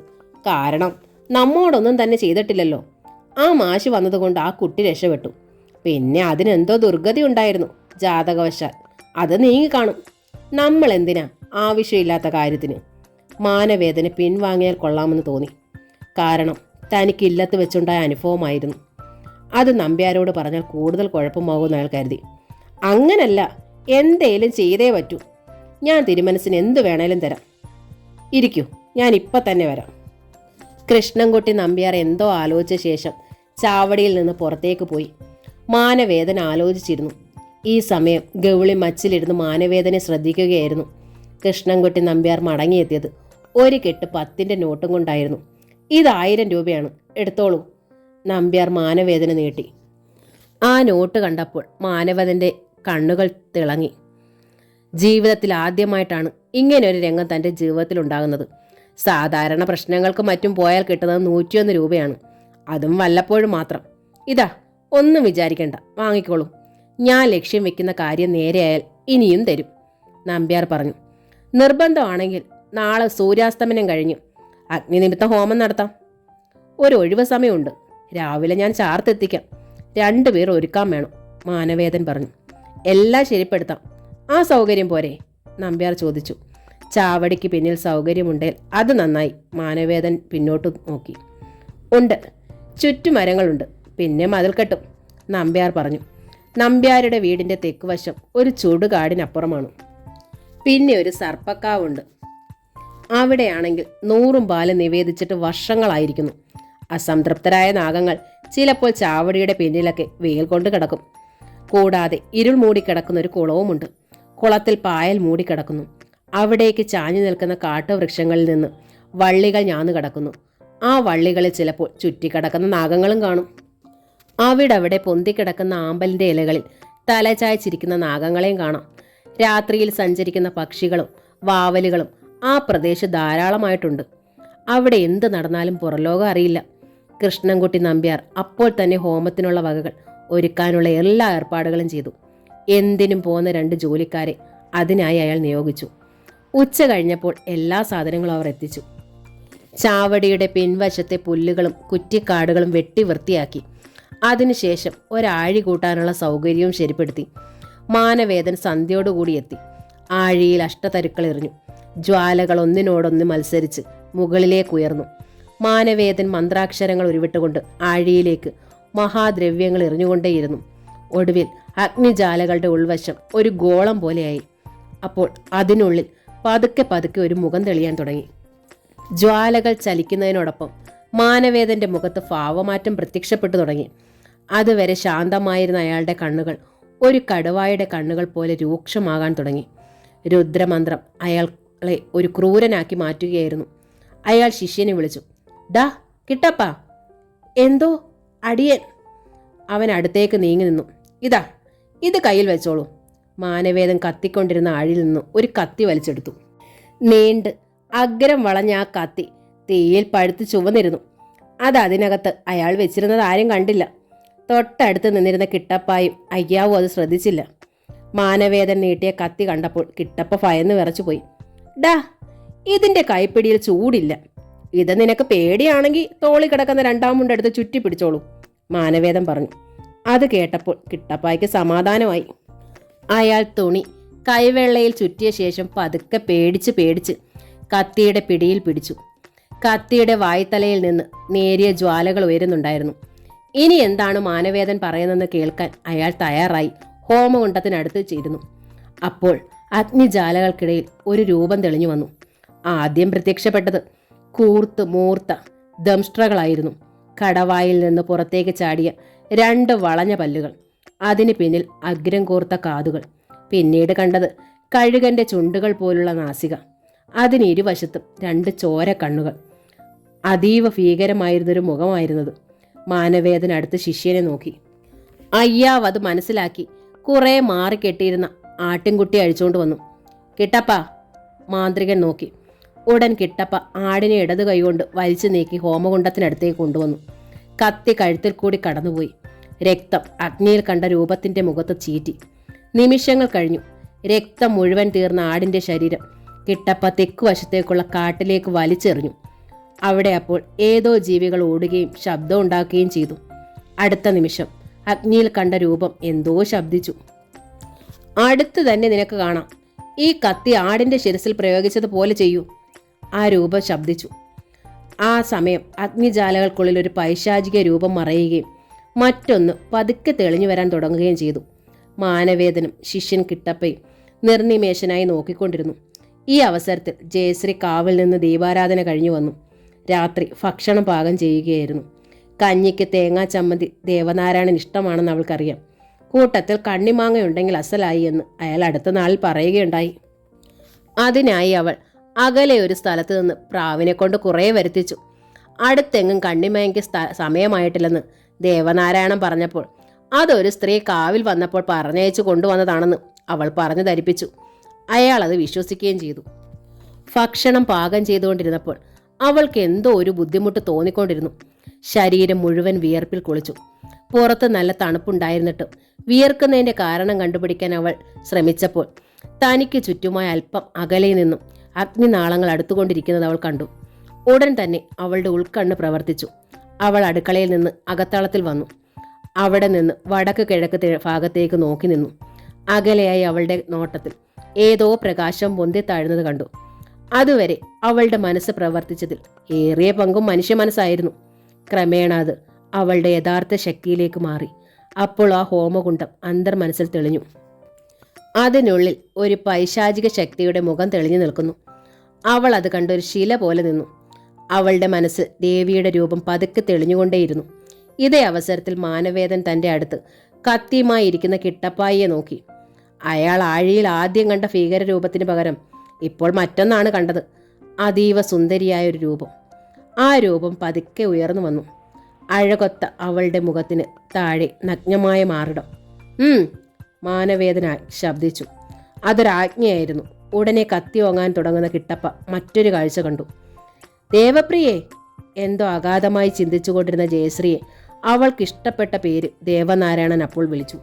കാരണം നമ്മോടൊന്നും തന്നെ ചെയ്തിട്ടില്ലല്ലോ. ആ മാഷ് വന്നതുകൊണ്ട് ആ കുട്ടി രക്ഷപ്പെട്ടു. പിന്നെ അതിനെന്തോ ദുർഗതി ഉണ്ടായിരുന്നു ജാതകവശാൽ. അത് നീങ്ങി കാണും. നമ്മൾ എന്തിനാ ആവശ്യമില്ലാത്ത കാര്യത്തിന്? മാനവേദന പിൻവാങ്ങിയാൽ കൊള്ളാമെന്ന് തോന്നി. കാരണം തനിക്ക് ഇല്ലത്ത് വെച്ചുണ്ടായ അനുഭവമായിരുന്നു. അത് നമ്പ്യാരോട് പറഞ്ഞാൽ കൂടുതൽ കുഴപ്പമാകുമെന്ന് അയാൾ കരുതി. അങ്ങനല്ല, എന്തേലും ചെയ്തേ പറ്റൂ. ഞാൻ തിരുമനസിന് എന്ത് വേണേലും തരാം. ഇരിക്കൂ, ഞാൻ ഇപ്പം തന്നെ വരാം. കൃഷ്ണൻകുട്ടി നമ്പ്യാർ എന്തോ ആലോചിച്ച ശേഷം ചാവടിയിൽ നിന്ന് പുറത്തേക്ക് പോയി. മാനവേദന ആലോചിച്ചിരുന്നു. ഈ സമയം ഗൗളി മച്ചിലിരുന്ന് മാനവേദനെ ശ്രദ്ധിക്കുകയായിരുന്നു. കൃഷ്ണൻകുട്ടി നമ്പ്യാർ മടങ്ങിയെത്തിയത് ഒരു കെട്ട് 10 നോട്ടും കൊണ്ടായിരുന്നു. ഇത് 1000 രൂപയാണ്, എടുത്തോളൂ. നമ്പ്യാർ മാനവേദന നീട്ടി. ആ നോട്ട് കണ്ടപ്പോൾ മാനവേദൻ്റെ കണ്ണുകൾ തിളങ്ങി. ജീവിതത്തിൽ ആദ്യമായിട്ടാണ് ഇങ്ങനെയൊരു രംഗം തൻ്റെ ജീവിതത്തിലുണ്ടാകുന്നത്. സാധാരണ പ്രശ്നങ്ങൾക്ക് മറ്റും പോയാൽ കിട്ടുന്നത് 101 രൂപയാണ്. അതും വല്ലപ്പോഴും മാത്രം. ഇതാ, ഒന്നും വിചാരിക്കണ്ട, വാങ്ങിക്കോളൂ. ഞാൻ ലക്ഷ്യം വെക്കുന്ന കാര്യം നേരെയായാൽ ഇനിയും തരും, നമ്പ്യാർ പറഞ്ഞു. നിർബന്ധമാണെങ്കിൽ നാളെ സൂര്യാസ്തമനം കഴിഞ്ഞു അഗ്നിനിമിത്ത ഹോമം നടത്താം. ഒരു ഒഴിവ് സമയമുണ്ട്. രാവിലെ ഞാൻ ചാർത്തെത്തിക്കാം. 2 പേർ ഒരുക്കാൻ വേണം, മാനവേദൻ പറഞ്ഞു. എല്ലാം ശരിപ്പെടുത്താം. ആ സൗകര്യം പോരെ? നമ്പ്യാർ ചോദിച്ചു. ചാവടിക്ക് പിന്നിൽ സൗകര്യമുണ്ടേൽ അത് നന്നായി. മാനവേദൻ പിന്നോട്ട് നോക്കി. ഉണ്ട്, ചുറ്റുമരങ്ങളുണ്ട്, പിന്നെ മതിൽക്കെട്ടും, നമ്പ്യാർ പറഞ്ഞു. നമ്പ്യാരുടെ വീടിൻ്റെ തെക്കുവശം ഒരു ചുടുകാടിനപ്പുറമാണ്. പിന്നെ ഒരു സർപ്പക്കാവുണ്ട്. അവിടെയാണെങ്കിൽ 100 പാല് നിവേദിച്ചിട്ട് വർഷങ്ങളായിരിക്കുന്നു. അസംതൃപ്തരായ നാഗങ്ങൾ ചിലപ്പോൾ ചാവടിയുടെ പിന്നിലൊക്കെ വെയിൽ കൊണ്ട് കിടക്കും. കൂടാതെ ഇരുൾ മൂടിക്കിടക്കുന്ന ഒരു കുളവുമുണ്ട്. കുളത്തിൽ പായൽ മൂടിക്കിടക്കുന്നു. അവിടേക്ക് ചാഞ്ഞു നിൽക്കുന്ന കാട്ടുവൃക്ഷങ്ങളിൽ നിന്ന് വള്ളികൾ ഞാന്നു കിടക്കുന്നു. ആ വള്ളികളിൽ ചിലപ്പോൾ ചുറ്റിക്കിടക്കുന്ന നാഗങ്ങളും കാണും. അവിടെ പൊന്തിക്കിടക്കുന്ന ആമ്പലിൻ്റെ ഇലകളിൽ തലചായ്ച്ചിരിക്കുന്ന നാഗങ്ങളെയും കാണാം. രാത്രിയിൽ സഞ്ചരിക്കുന്ന പക്ഷികളും വാവലുകളും ആ പ്രദേശത്ത് ധാരാളമായിട്ടുണ്ട്. അവിടെ എന്ത് നടന്നാലും പുറലോകം അറിയില്ല. കൃഷ്ണൻകുട്ടി നമ്പ്യാർ അപ്പോൾ തന്നെ ഹോമത്തിനുള്ള വകകൾ ഒരുക്കാനുള്ള എല്ലാ ഏർപ്പാടുകളും ചെയ്തു. എന്തിനും പോകുന്ന 2 ജോലിക്കാരെ അതിനായി അയാൾ നിയോഗിച്ചു. ഉച്ച കഴിഞ്ഞപ്പോൾ എല്ലാ സാധനങ്ങളും അവർ എത്തിച്ചു. ചാവടിയുടെ പിൻവശത്തെ പുല്ലുകളും കുറ്റിക്കാടുകളും വെട്ടി വൃത്തിയാക്കി. അതിനുശേഷം ഒരാഴി കൂട്ടാനുള്ള സൗകര്യവും ശരിപ്പെടുത്തി. മാനവേദൻ സന്ധ്യയോടുകൂടി എത്തി. ആഴിയിൽ അഷ്ടതരുക്കൾ എറിഞ്ഞു. ജ്വാലകൾ ഒന്നിനോടൊന്ന് മത്സരിച്ച് മുകളിലേക്കുയർന്നു. മാനവേദൻ മന്ത്രാക്ഷരങ്ങൾ ഉരുവിട്ടുകൊണ്ട് ആഴിയിലേക്ക് മഹാദ്രവ്യങ്ങൾ എറിഞ്ഞുകൊണ്ടേയിരുന്നു. ഒടുവിൽ അഗ്നിജാലകളുടെ ഉൾവശം ഒരു ഗോളം പോലെയായി. അപ്പോൾ അതിനുള്ളിൽ പതുക്കെ പതുക്കെ ഒരു മുഖം തെളിയാൻ തുടങ്ങി. ജ്വാലകൾ ചലിക്കുന്നതിനോടൊപ്പം മാനവേദന്റെ മുഖത്ത് ഭാവമാറ്റം പ്രത്യക്ഷപ്പെട്ടു തുടങ്ങി. അതുവരെ ശാന്തമായിരുന്ന അയാളുടെ കണ്ണുകൾ ഒരു കടുവായുടെ കണ്ണുകൾ പോലെ രൂക്ഷമാകാൻ തുടങ്ങി. രുദ്രമന്ത്രം അയാളെ ഒരു ക്രൂരനാക്കി മാറ്റുകയായിരുന്നു. അയാൾ ശിഷ്യനെ വിളിച്ചു. ഡാ കിട്ടപ്പാ. എന്തോ? അടിയൻ. അവൻ അടുത്തേക്ക് നീങ്ങി നിന്നു. ഇതാ, ഇത് കയ്യിൽ വെച്ചോളൂ. മാനവേദൻ കത്തിക്കൊണ്ടിരുന്ന ആഴിൽ നിന്ന് ഒരു കത്തി വലിച്ചെടുത്തു. നീണ്ട് അഗ്രം വളഞ്ഞ ആ കത്തി തീയിൽ പഴുത്ത് ചുവന്നിരുന്നു. അത് അതിനകത്ത് അയാൾ വെച്ചിരുന്നത് ആരും കണ്ടില്ല. തൊട്ടടുത്ത് നിന്നിരുന്ന കിട്ടപ്പായും അയ്യാവും അത് ശ്രദ്ധിച്ചില്ല. മാനവേദൻ നീട്ടിയ കത്തി കണ്ടപ്പോൾ കിട്ടപ്പ ഭയന്ന് വിറച്ചുപോയി. ഡാ, ഇതിന്റെ കൈപ്പിടിയിൽ ചൂടില്ല. ഇത് നിനക്ക് പേടിയാണെങ്കിൽ തോളി കിടക്കുന്ന 2-ാം മുണ്ടെടുത്ത് ചുറ്റി പിടിച്ചോളൂ, മാനവേദൻ പറഞ്ഞു. അത് കേട്ടപ്പോൾ കിട്ടപ്പായ്ക്ക് സമാധാനമായി. അയാൾ തുണി കൈവെള്ളയിൽ ചുറ്റിയ ശേഷം പതുക്കെ പേടിച്ച് കത്തിയുടെ പിടിയിൽ പിടിച്ചു. കത്തിയുടെ വായ്ത്തലയിൽ നിന്ന് നേരിയ ജ്വാലകൾ ഉയരുന്നുണ്ടായിരുന്നു. ഇനി എന്താണ് മാനവേദൻ പറയുന്നതെന്ന് കേൾക്കാൻ അയാൾ തയ്യാറായി ഹോമകുണ്ടത്തിനടുത്ത് ചേരുന്നു. അപ്പോൾ അഗ്നിജാലകൾക്കിടയിൽ ഒരു രൂപം തെളിഞ്ഞു വന്നു. ആദ്യം പ്രത്യക്ഷപ്പെട്ടത് കൂർത്ത് മൂർത്ത ദംഷ്ട്രകളായിരുന്നു. കടവായിൽ നിന്ന് പുറത്തേക്ക് ചാടിയ 2 വളഞ്ഞ പല്ലുകൾ, അതിന് പിന്നിൽ അഗ്രം കോർത്ത കാതുകൾ. പിന്നീട് കണ്ടത് കഴുകന്റെ ചുണ്ടുകൾ പോലുള്ള നാസിക, അതിന് ഇരുവശത്തും 2 ചോര കണ്ണുകൾ. അതീവ ഭീകരമായിരുന്നൊരു മുഖമായിരുന്നത്. മാനവേദൻ അടുത്ത് ശിഷ്യനെ നോക്കി. അയ്യാവ് അത് മനസ്സിലാക്കി കുറെ മാറിക്കെട്ടിയിരുന്ന ആട്ടിൻകുട്ടി അഴിച്ചുകൊണ്ട് വന്നു. കിട്ടപ്പ, മാന്ത്രികൻ നോക്കി. ഉടൻ കിട്ടപ്പ ആടിനെ ഇടതു കൈകൊണ്ട് വലിച്ചു നീക്കി ഹോമകുണ്ടത്തിനടുത്തേക്ക് കൊണ്ടുവന്നു. കത്തി കഴുത്തിൽ കൂടി കടന്നുപോയി. രക്തം അഗ്നിയിൽ കണ്ട രൂപത്തിന്റെ മുഖത്ത് ചീറ്റി. നിമിഷങ്ങൾ കഴിഞ്ഞു. രക്തം മുഴുവൻ തീർന്ന ആടിന്റെ ശരീരം കിട്ടപ്പ തെക്കുവശത്തേക്കുള്ള കാട്ടിലേക്ക് വലിച്ചെറിഞ്ഞു. അവിടെ അപ്പോൾ ഏതോ ജീവികൾ ഓടുകയും ശബ്ദം ഉണ്ടാക്കുകയും ചെയ്തു. അടുത്ത നിമിഷം അഗ്നിയിൽ കണ്ട രൂപം എന്തോ ശബ്ദിച്ചു. അടുത്ത് തന്നെ നിനക്ക് കാണാം. ഈ കത്തി ആടിന്റെ ശിരസിൽ പ്രയോഗിച്ചതുപോലെ ചെയ്യൂ. ആ രൂപം ശബ്ദിച്ചു. ആ സമയം അഗ്നിജാലകൾക്കുള്ളിൽ ഒരു പൈശാചിക രൂപം മറയുകയും മറ്റൊന്ന് പതുക്കെ തെളിഞ്ഞു വരാൻ തുടങ്ങുകയും ചെയ്തു. മാനവേദനും ശിഷ്യൻ കിട്ടപ്പയും നിർനിമേഷനായി നോക്കിക്കൊണ്ടിരുന്നു. ഈ അവസരത്തിൽ ജയശ്രീ കാവിൽ നിന്ന് ദീപാരാധന കഴിഞ്ഞു വന്നു. രാത്രി ഭക്ഷണം പാകം ചെയ്യുകയായിരുന്നു. കഞ്ഞിക്ക് തേങ്ങാ ചമ്മന്തി ദേവനാരായണൻ ഇഷ്ടമാണെന്ന് അവൾക്കറിയാം. കൂട്ടത്തിൽ കണ്ണിമാങ്ങയുണ്ടെങ്കിൽ അസലായി എന്ന് അയാൾ അടുത്ത നാളിൽ പറയുകയുണ്ടായി. അതിനായി അവൾ അകലെ ഒരു സ്ഥലത്ത് നിന്ന് പ്രാവിനെ കൊണ്ട് കുറേ വരുത്തിച്ചു. അടുത്തെങ്ങും കണ്ണിമാങ്ങയ്ക്ക് സമയമായിട്ടില്ലെന്ന് ദേവനാരായണൻ പറഞ്ഞപ്പോൾ അതൊരു സ്ത്രീ കാവിൽ വന്നപ്പോൾ പറഞ്ഞയച്ചു കൊണ്ടുവന്നതാണെന്ന് അവൾ പറഞ്ഞു ധരിപ്പിച്ചു. അയാൾ അത് വിശ്വസിക്കുകയും ചെയ്തു. ഭക്ഷണം പാകം ചെയ്തുകൊണ്ടിരുന്നപ്പോൾ അവൾക്ക് എന്തോ ഒരു ബുദ്ധിമുട്ട് തോന്നിക്കൊണ്ടിരുന്നു. ശരീരം മുഴുവൻ വിയർപ്പിൽ കുളിച്ചു. പുറത്ത് നല്ല തണുപ്പുണ്ടായിരുന്നിട്ടും വിയർക്കുന്നതിന്റെ കാരണം കണ്ടുപിടിക്കാൻ അവൾ ശ്രമിച്ചപ്പോൾ തനിക്ക് ചുറ്റുമായി അല്പം അകലെ നിന്നും അഗ്നിനാളങ്ങൾ അടുത്തുകൊണ്ടിരിക്കുന്നത് അവൾ കണ്ടു. ഉടൻ തന്നെ അവളുടെ ഉൾക്കണ്ണ് പ്രവർത്തിച്ചു. അവൾ അടുക്കളയിൽ നിന്ന് അകത്തളത്തിൽ വന്നു. അവിടെ നിന്ന് വടക്ക് കിഴക്ക് ഭാഗത്തേക്ക് നോക്കി നിന്നു. അകലെയായി അവളുടെ നോട്ടത്തിൽ ഏതോ പ്രകാശം പൊന്തി താഴ്ന്നത് കണ്ടു. അതുവരെ അവളുടെ മനസ്സ് പ്രവർത്തിച്ചതിൽ ഏറിയ പങ്കും മനുഷ്യ മനസ്സായിരുന്നു. ക്രമേണ അത് അവളുടെ യഥാർത്ഥ ശക്തിയിലേക്ക് മാറി. അപ്പോൾ ആ ഹോമകുണ്ഡം അന്തർമനസ്സിൽ തെളിഞ്ഞു. അതിനുള്ളിൽ ഒരു പൈശാചിക ശക്തിയുടെ മുഖം തെളിഞ്ഞു നിൽക്കുന്നു. അവൾ അത് കണ്ടൊരു ശില പോലെ നിന്നു. അവളുടെ മനസ്സ് ദേവിയുടെ രൂപം പതുക്കെ തെളിഞ്ഞുകൊണ്ടേയിരുന്നു. ഇതേ അവസരത്തിൽ മാനവേദൻ തൻ്റെ അടുത്ത് കത്തിയുമായി ഇരിക്കുന്ന കിട്ടപ്പായിയെ നോക്കി. അയാൾ ആഴിയിൽ ആദ്യം കണ്ട ഭീകരരൂപത്തിന് പകരം ഇപ്പോൾ മറ്റൊന്നാണ് കണ്ടത്. അതീവ സുന്ദരിയായ ഒരു രൂപം. ആ രൂപം പതുക്കെ ഉയർന്നു വന്നു. അഴകൊത്ത അവളുടെ മുഖത്തിന് താഴെ നഗ്നമായ മാറിടം. മാനവേദന ശബ്ദിച്ചു. അതൊരാജ്ഞയായിരുന്നു. ഉടനെ കത്തി ഓങ്ങാൻ തുടങ്ങുന്ന കിട്ടപ്പ മറ്റൊരു കാഴ്ച കണ്ടു. ദേവപ്രിയേ, എന്തോ അഗാധമായി ചിന്തിച്ചുകൊണ്ടിരുന്ന ജയശ്രീയെ അവൾക്കിഷ്ടപ്പെട്ട പേര് ദേവനാരായണൻ അപ്പോൾ വിളിച്ചു.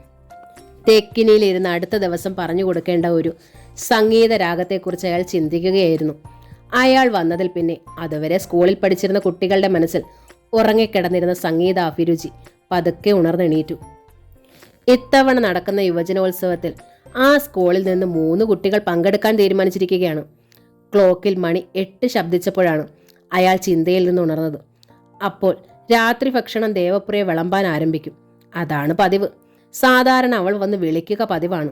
തെക്കിനിയിലിരുന്ന് അടുത്ത ദിവസം പറഞ്ഞു കൊടുക്കേണ്ട ഒരു സംഗീത രാഗത്തെക്കുറിച്ച് അയാൾ ചിന്തിക്കുകയായിരുന്നു. അയാൾ വന്നതിൽ പിന്നെ അതുവരെ സ്കൂളിൽ പഠിച്ചിരുന്ന കുട്ടികളുടെ മനസ്സിൽ ഉറങ്ങിക്കിടന്നിരുന്ന സംഗീത അഭിരുചി പതുക്കെ ഉണർന്നെണീറ്റു. ഇത്തവണ നടക്കുന്ന യുവജനോത്സവത്തിൽ ആ സ്കൂളിൽ നിന്ന് 3 കുട്ടികൾ പങ്കെടുക്കാൻ തീരുമാനിച്ചിരിക്കുകയാണ്. ക്ലോക്കിൽ മണി 8 ശബ്ദിച്ചപ്പോഴാണ് അയാൾ ചിന്തയിൽ നിന്ന് ഉണർന്നത്. അപ്പോൾ രാത്രി ഭക്ഷണം ദേവപ്രിയ വിളമ്പാൻ ആരംഭിക്കും. അതാണ് പതിവ്. സാധാരണ അവൾ വന്ന് വിളിക്കുക പതിവാണ്.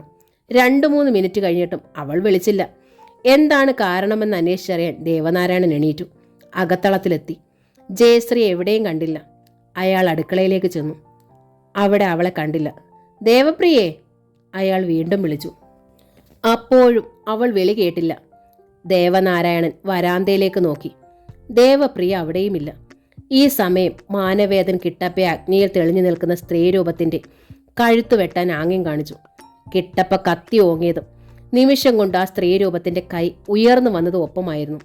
2-3 മിനിറ്റ് കഴിഞ്ഞിട്ടും അവൾ വിളിച്ചില്ല. എന്താണ് കാരണമെന്ന് അന്വേഷിച്ചറിയാൻ ദേവനാരായണൻ എണീറ്റു. അകത്തളത്തിലെത്തി. ജയശ്രീ എവിടെയും കണ്ടില്ല. അയാൾ അടുക്കളയിലേക്ക് ചെന്നു. അവിടെ അവളെ കണ്ടില്ല. ദേവപ്രിയേ, അയാൾ വീണ്ടും വിളിച്ചു. അപ്പോഴും അവൾ വിളി കേട്ടില്ല. ദേവനാരായണൻ വരാന്തയിലേക്ക് നോക്കി. ദേവപ്രിയ അവിടെയുമില്ല. ഈ സമയം മാനവേദൻ കിട്ടപ്പയെ അഗ്നിയിൽ തെളിഞ്ഞു നിൽക്കുന്ന സ്ത്രീരൂപത്തിന്റെ കഴുത്തു വെട്ടാൻ ആംഗ്യം കാണിച്ചു. കിട്ടപ്പ കത്തി ഓങ്ങിയതും നിമിഷം കൊണ്ട് ആ സ്ത്രീരൂപത്തിന്റെ കൈ ഉയർന്നു വന്നതും ഒപ്പമായിരുന്നു.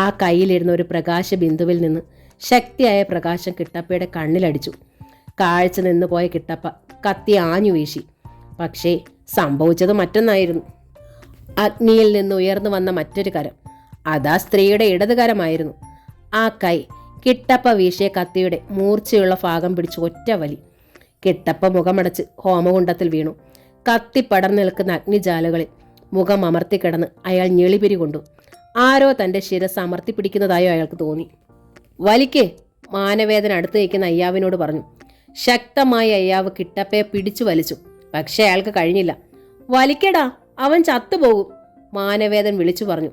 ആ കൈയിലിരുന്ന ഒരു പ്രകാശ ബിന്ദുവിൽ നിന്ന് ശക്തിയായ പ്രകാശം കിട്ടപ്പയുടെ കണ്ണിലടിച്ചു. കാഴ്ച നിന്നു പോയ കിട്ടപ്പ കത്തി ആഞ്ഞു വീശി. പക്ഷേ സംഭവിച്ചത് മറ്റൊന്നായിരുന്നു. അഗ്നിയിൽ നിന്ന് ഉയർന്നു വന്ന മറ്റൊരു കരം. അതാ സ്ത്രീയുടെ ഇടതുകരമായിരുന്നു. ആ കൈ കിട്ടപ്പ വീശിയ കത്തിയുടെ മൂർച്ചയുള്ള ഭാഗം പിടിച്ച് ഒറ്റ വലി. കിട്ടപ്പ മുഖമടച്ച് ഹോമകുണ്ടത്തിൽ വീണു. കത്തി പടർന്നു നിൽക്കുന്ന അഗ്നിജാലകളിൽ മുഖം അമർത്തിക്കിടന്ന് അയാൾ ഞെളിപിരി കൊണ്ടു. ആരോ തൻ്റെ ശിരസ് അമർത്തി പിടിക്കുന്നതായോ അയാൾക്ക് തോന്നി. വലിക്ക്, മാനവേദന അടുത്ത് നിൽക്കുന്ന അയ്യാവിനോട് പറഞ്ഞു. ശക്തമായി അയ്യാവ് കിട്ടപ്പയെ പിടിച്ചു വലിച്ചു. പക്ഷേ അയാൾക്ക് കഴിഞ്ഞില്ല. വലിക്കടാ, അവൻ ചത്തുപോകും, മാനവേദൻ വിളിച്ചു പറഞ്ഞു.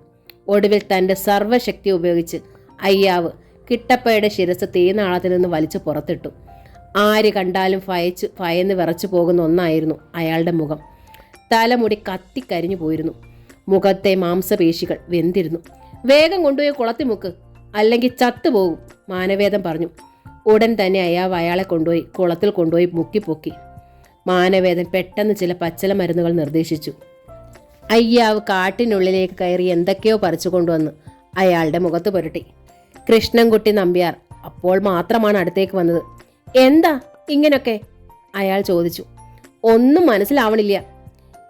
ഒടുവിൽ തൻ്റെ സർവ്വശക്തി ഉപയോഗിച്ച് അയ്യാവ് കിട്ടപ്പയുടെ ശിരസ് തീനാളത്തിൽ നിന്ന് വലിച്ചു പുറത്തിട്ടു. ആര് കണ്ടാലും ഭയന്ന് വിറച്ചു പോകുന്ന ഒന്നായിരുന്നു അയാളുടെ മുഖം. തലമുടി കത്തിക്കരിഞ്ഞു പോയിരുന്നു. മുഖത്തെ മാംസപേശികൾ വെന്തിരുന്നു. വേഗം കൊണ്ടുപോയി കുളത്തിമുക്ക്, അല്ലെങ്കിൽ ചത്തുപോകും, മാനവേദൻ പറഞ്ഞു. ഉടൻ തന്നെ അയാളെ കൊണ്ടുപോയി കുളത്തിൽ കൊണ്ടുപോയി മുക്കിപ്പൊക്കി. മാനവേദൻ പെട്ടെന്ന് ചില പച്ചല മരുന്നുകൾ നിർദ്ദേശിച്ചു. അയ്യാവ് കാട്ടിനുള്ളിലേക്ക് കയറി എന്തൊക്കെയോ പറിച്ചു കൊണ്ടുവന്ന് അയാളുടെ മുഖത്ത് പുരട്ടി. കൃഷ്ണൻകുട്ടി നമ്പ്യാർ അപ്പോൾ മാത്രമാണ് അടുത്തേക്ക് വന്നത്. എന്താ ഇങ്ങനൊക്കെ? അയാൾ ചോദിച്ചു. ഒന്നും മനസ്സിലാവണില്ല.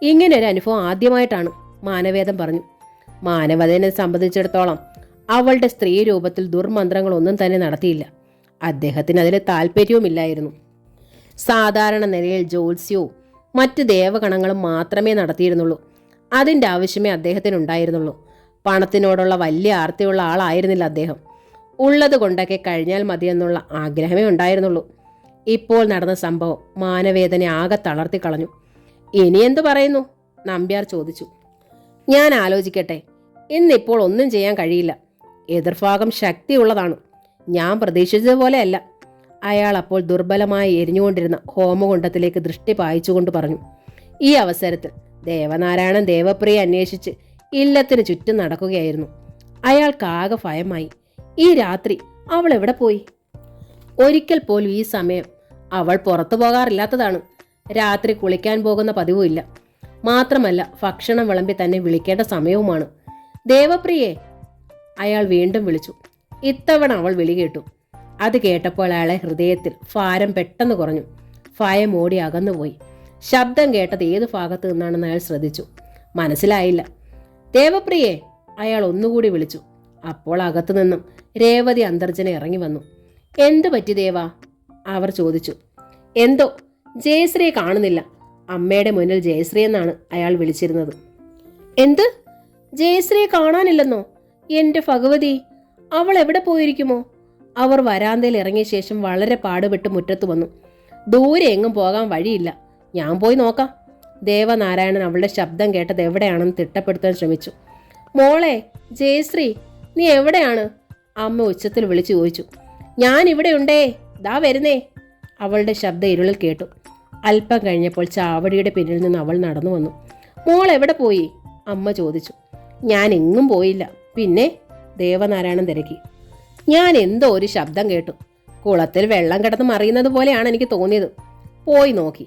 ഇങ്ങനെ ഒരു അനുഭവം ആദ്യമായിട്ടാണ്, മാനവേദൻ പറഞ്ഞു. മാനവേദനെ സംബന്ധിച്ചിടത്തോളം അവളുടെ സ്ത്രീ രൂപത്തിൽ ദുർമന്ത്രങ്ങളൊന്നും തന്നെ നടത്തിയില്ല. അദ്ദേഹത്തിന് അതിൽ താല്പര്യവുമില്ലായിരുന്നു. സാധാരണ നിലയിൽ ജ്യോത്സ്യവും മറ്റ് ദേവഗണങ്ങളും മാത്രമേ നടത്തിയിരുന്നുള്ളൂ. അതിൻ്റെ ആവശ്യമേ അദ്ദേഹത്തിനുണ്ടായിരുന്നുള്ളൂ. പണത്തിനോടുള്ള വലിയ ആർത്തിയുള്ള ആളായിരുന്നില്ല അദ്ദേഹം. ഉള്ളത് കൊണ്ടൊക്കെ കഴിഞ്ഞാൽ മതിയെന്നുള്ള ആഗ്രഹമേ ഉണ്ടായിരുന്നുള്ളൂ. ഇപ്പോൾ നടന്ന സംഭവം മാനവേദനെ ആകെ തളർത്തിക്കളഞ്ഞു. ഇനി എന്തു പറയുന്നു? നമ്പ്യാർ ചോദിച്ചു. ഞാൻ ആലോചിക്കട്ടെ. ഇന്നിപ്പോൾ ഒന്നും ചെയ്യാൻ കഴിയില്ല. എതിർഭാഗം ശക്തിയുള്ളതാണ്. ഞാൻ പ്രതീക്ഷിച്ചതുപോലെയല്ല. അയാൾ അപ്പോൾ ദുർബലമായി എരിഞ്ഞുകൊണ്ടിരുന്ന ഹോമകുണ്ഡത്തിലേക്ക് ദൃഷ്ടി പായിച്ചുകൊണ്ട് പറഞ്ഞു. ഈ അവസരത്തിൽ ദേവനാരായണൻ ദേവപ്രിയെ അന്വേഷിച്ച് ഇല്ലത്തിന് ചുറ്റും നടക്കുകയായിരുന്നു. അയാൾക്കാകെ ഭയമായി. ഈ രാത്രി അവൾ എവിടെ പോയി? ഒരിക്കൽ പോലും ഈ സമയം അവൾ പുറത്തു പോകാറില്ലാത്തതാണ്. രാത്രി കുളിക്കാൻ പോകുന്ന പതിവുമില്ല. മാത്രമല്ല ഭക്ഷണം വിളമ്പി തന്നെ വിളിക്കേണ്ട സമയവുമാണ്. ദേവപ്രിയേ, അയാൾ വീണ്ടും വിളിച്ചു. ഇത്തവണ അവൾ വിളി കേട്ടു. അത് കേട്ടപ്പോൾ അയാളെ ഹൃദയത്തിൽ ഭാരം പെട്ടെന്ന് കുറഞ്ഞു. ഭയം ഓടി അകന്നുപോയി. ശബ്ദം കേട്ടത് ഏത് ഭാഗത്തു നിന്നാണെന്ന് അയാൾ ശ്രദ്ധിച്ചു. മനസ്സിലായില്ല. ദേവപ്രിയേ, അയാൾ ഒന്നുകൂടി വിളിച്ചു. അപ്പോൾ അകത്തു നിന്നും രേവതി അന്തർജന ഇറങ്ങി വന്നു. എന്തു പറ്റി ദേവാ? അവർ ചോദിച്ചു. എന്തോ ജയശ്രീയെ കാണുന്നില്ല. അമ്മയുടെ മുന്നിൽ ജയശ്രീ എന്നാണ് അയാൾ വിളിച്ചിരുന്നത്. എന്ത്? ജയശ്രീയെ കാണാനില്ലെന്നോ? എൻ്റെ ഭഗവതി, അവൾ എവിടെ പോയിരിക്കുമോ? അവർ വരാന്തയിൽ ഇറങ്ങിയ ശേഷം വളരെ പാടുപെട്ട് മുറ്റത്ത് വന്നു. ദൂരെ എങ്ങും പോകാൻ വഴിയില്ല. ഞാൻ പോയി നോക്കാം. ദേവനാരായണൻ അവളുടെ ശബ്ദം കേട്ടത് എവിടെയാണെന്ന് തിട്ടപ്പെടുത്താൻ ശ്രമിച്ചു. മോളെ ജയശ്രീ, നീ എവിടെയാണ്? അമ്മ ഉച്ചത്തിൽ വിളിച്ചു ചോദിച്ചു. ഞാൻ ഇവിടെ ഉണ്ടേ, ദാ വരുന്നേ. അവളുടെ ശബ്ദം ഇരുളിൽ കേട്ടു. അല്പം കഴിഞ്ഞപ്പോൾ ചാവടിയുടെ പിന്നിൽ നിന്ന് അവൾ നടന്നു വന്നു. മോൾ എവിടെ പോയി? അമ്മ ചോദിച്ചു. ഞാൻ എങ്ങും പോയില്ല. പിന്നെ? ദേവനാരായണൻ തിരക്കി. ഞാൻ എന്തോ ഒരു ശബ്ദം കേട്ടു. കുളത്തിൽ വെള്ളം കിടന്ന് മറിയുന്നത് പോലെയാണ് എനിക്ക് തോന്നിയത്. പോയി നോക്കി.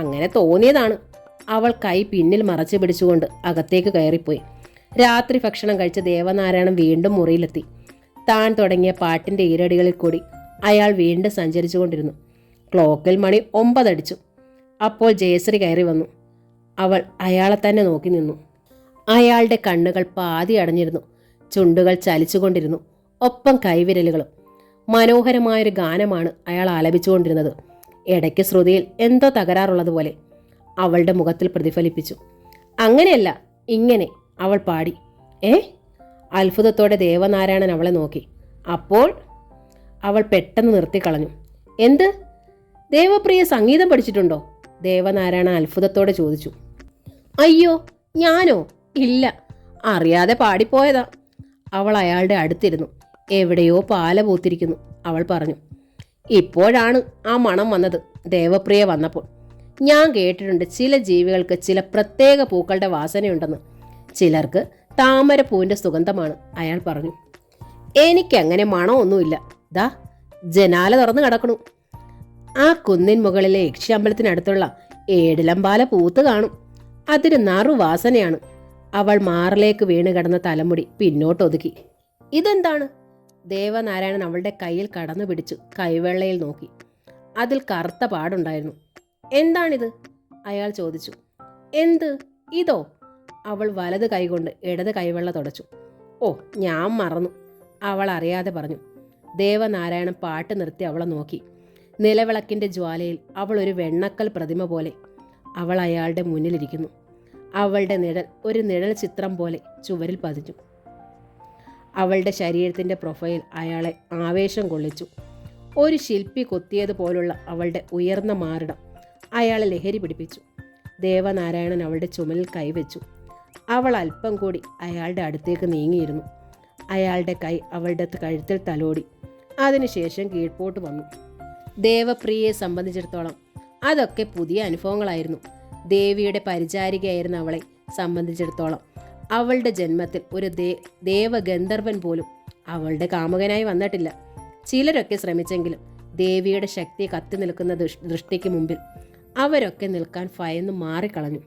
അങ്ങനെ തോന്നിയതാണ്. അവൾ കൈ പിന്നിൽ മറച്ചു പിടിച്ചുകൊണ്ട് അകത്തേക്ക് കയറിപ്പോയി. രാത്രി ഭക്ഷണം കഴിച്ച ദേവനാരായണൻ വീണ്ടും മുറിയിലെത്തി. താൻ തുടങ്ങിയ പാട്ടിൻ്റെ ഈരടികളിൽ കൂടി അയാൾ വീണ്ടും സഞ്ചരിച്ചു കൊണ്ടിരുന്നു. ക്ലോക്കിൽ മണി 9 അടിച്ചു. അപ്പോൾ ജയശ്രീ കയറി വന്നു. അവൾ അയാളെ തന്നെ നോക്കി നിന്നു. അയാളുടെ കണ്ണുകൾ പാതി അടഞ്ഞിരുന്നു. ചുണ്ടുകൾ ചലിച്ചുകൊണ്ടിരുന്നു. ഒപ്പം കൈവിരലുകളും. മനോഹരമായൊരു ഗാനമാണ് അയാൾ ആലപിച്ചുകൊണ്ടിരുന്നത്. ഇടയ്ക്ക് ശ്രുതിയിൽ എന്തോ തകരാറുള്ളതുപോലെ അവളുടെ മുഖത്തിൽ പ്രതിഫലിപ്പിച്ചു. അങ്ങനെയല്ല, ഇങ്ങനെ അവൾ പാടി. അത്ഭുതത്തോടെ ദേവനാരായണൻ അവളെ നോക്കി. അപ്പോൾ അവൾ പെട്ടെന്ന് നിർത്തിക്കളഞ്ഞു. എന്ത്? ദേവപ്രിയ സംഗീതം പഠിച്ചിട്ടുണ്ടോ? ദേവനാരായണൻ അത്ഭുതത്തോടെ ചോദിച്ചു. അയ്യോ, ഞാനോ? ഇല്ല, അറിയാതെ പാടിപ്പോയതാ. അവൾ അയാളുടെ അടുത്തിരുന്നു. എവിടെയോ പാല പൂത്തിരിക്കുന്നു, അവൾ പറഞ്ഞു. ഇപ്പോഴാണ് ആ മണം വന്നത് ദേവപ്രിയ വന്നപ്പോൾ. ഞാൻ കേട്ടിട്ടുണ്ട് ചില ജീവികൾക്ക് ചില പ്രത്യേക പൂക്കളുടെ വാസനയുണ്ടെന്ന്. ചിലർക്ക് താമരപ്പൂവിൻ്റെ സുഗന്ധമാണ്, അയാൾ പറഞ്ഞു. എനിക്കങ്ങനെ മണമൊന്നുമില്ല. ദാ ജനാല തുറന്ന് കിടക്കണു. ആ കുന്നിൻ മുകളിലെ യക്ഷിയമ്പലത്തിനടുത്തുള്ള ഏടിലമ്പാല പൂത്ത് കാണും. അതിന് നറുവാസനയാണ്. അവൾ മാറിലേക്ക് വീണ് കിടന്ന തലമുടി പിന്നോട്ടൊതുക്കി. ഇതെന്താണ്? ദേവനാരായണൻ അവളുടെ കയ്യിൽ കടന്നു പിടിച്ചു കൈവെള്ളയിൽ നോക്കി. അതിൽ കറുത്ത പാടുണ്ടായിരുന്നു. എന്താണിത്? അയാൾ ചോദിച്ചു. എന്ത്? ഇതോ? അവൾ വലത് കൈകൊണ്ട് ഇടത് കൈവെള്ള തുടച്ചു. ഓ, ഞാൻ മറന്നു, അവൾ അറിയാതെ പറഞ്ഞു. ദേവനാരായണൻ പാട്ട് നിർത്തി അവളെ നോക്കി. നിലവിളക്കിൻ്റെ ജ്വാലയിൽ അവൾ ഒരു വെണ്ണക്കൽ പ്രതിമ പോലെ അവൾ അയാളുടെ മുന്നിലിരിക്കുന്നു. അവളുടെ നിഴൽ ഒരു നിഴൽ ചിത്രം പോലെ ചുവരിൽ പതിഞ്ഞു. അവളുടെ ശരീരത്തിൻ്റെ പ്രൊഫൈൽ അയാളെ ആവേശം കൊള്ളിച്ചു. ഒരു ശില്പി കൊത്തിയതുപോലുള്ള അവളുടെ ഉയർന്ന മാറിടം അയാളെ ലഹരി പിടിപ്പിച്ചു. ദേവനാരായണൻ അവളുടെ ചുമലിൽ കൈവച്ചു. അവൾ അല്പം കൂടി അയാളുടെ അടുത്തേക്ക് നീങ്ങിയിരുന്നു. അയാളുടെ കൈ അവളുടെ കഴുത്തിൽ തലോടി. അതിനുശേഷം കീഴ്പോട്ട് വന്നു. ദേവപ്രിയയെ സംബന്ധിച്ചിടത്തോളം അതൊക്കെ പുതിയ അനുഭവങ്ങളായിരുന്നു. ദേവിയുടെ പരിചാരികയായിരുന്ന അവളെ സംബന്ധിച്ചിടത്തോളം അവളുടെ ജന്മത്തിൽ ഒരു ദേവഗന്ധർവൻ പോലും അവളുടെ കാമുകനായി വന്നിട്ടില്ല. ചിലരൊക്കെ ശ്രമിച്ചെങ്കിലും ദേവിയുടെ ശക്തി കത്തി നിൽക്കുന്ന ദൃഷ്ടിക്ക് മുമ്പിൽ അവരൊക്കെ നിൽക്കാൻ ഭയന്ന് മാറിക്കളഞ്ഞു.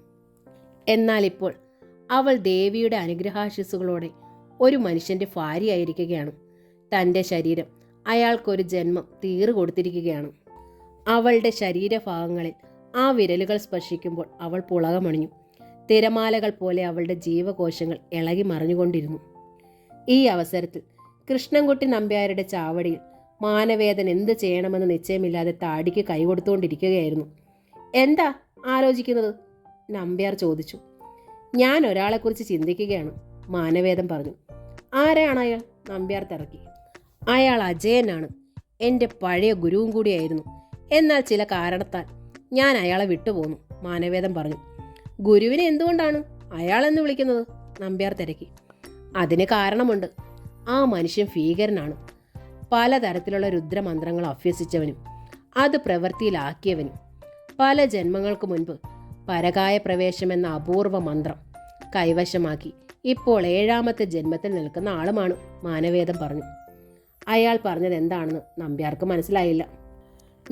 എന്നാൽ ഇപ്പോൾ അവൾ ദേവിയുടെ അനുഗ്രഹാശിസ്സുകളോടെ ഒരു മനുഷ്യൻ്റെ ഭാര്യയായിരിക്കുകയാണ്. തൻ്റെ ശരീരം അയാൾക്കൊരു ജന്മം തീറ് കൊടുത്തിരിക്കുകയാണ്. അവളുടെ ശരീരഭാഗങ്ങളിൽ ആ വിരലുകൾ സ്പർശിക്കുമ്പോൾ അവൾ പുളകമണിഞ്ഞു. തിരമാലകൾ പോലെ അവളുടെ ജീവകോശങ്ങൾ ഇളകി മറിഞ്ഞുകൊണ്ടിരുന്നു. ഈ അവസരത്തിൽ കൃഷ്ണൻകുട്ടി നമ്പ്യാരുടെ ചാവടിയിൽ മാനവേദൻ എന്ത് ചെയ്യണമെന്ന് നിശ്ചയമില്ലാതെ താടിക്ക് കൈകൊടുത്തുകൊണ്ടിരിക്കുകയായിരുന്നു. എന്താ ആലോചിക്കുന്നത്? നമ്പ്യാർ ചോദിച്ചു. ഞാൻ ഒരാളെക്കുറിച്ച് ചിന്തിക്കുകയാണ്, മാനവേദൻ പറഞ്ഞു. ആരാണ് അയാൾ? നമ്പ്യാർ തിരക്കി. അയാൾ അജയനാണ്. എൻ്റെ പഴയ ഗുരുവും കൂടിയായിരുന്നു. എന്നാൽ ചില കാരണത്താൽ ഞാൻ അയാളെ വിട്ടുപോന്നു, മാനവേദൻ പറഞ്ഞു. ഗുരുവിനെ എന്തുകൊണ്ടാണ് അയാളെന്ന് വിളിക്കുന്നത്? നമ്പ്യാർ തിരക്കി. അതിന് കാരണമുണ്ട്. ആ മനുഷ്യൻ ഭീകരനാണ്. പലതരത്തിലുള്ള രുദ്രമന്ത്രങ്ങൾ അഭ്യസിച്ചവനും അത് പ്രവൃത്തിയിലാക്കിയവനും. പല ജന്മങ്ങൾക്ക് മുൻപ് പരകായ പ്രവേശം എന്ന അപൂർവ മന്ത്രം കൈവശമാക്കി ഇപ്പോൾ 7ാമത്തെ ജന്മത്തിൽ നിൽക്കുന്ന ആളുമാണ്, മാനവേദൻ പറഞ്ഞു. അയാൾ പറഞ്ഞത് എന്താണെന്ന് നമ്പ്യാർക്ക് മനസ്സിലായില്ല.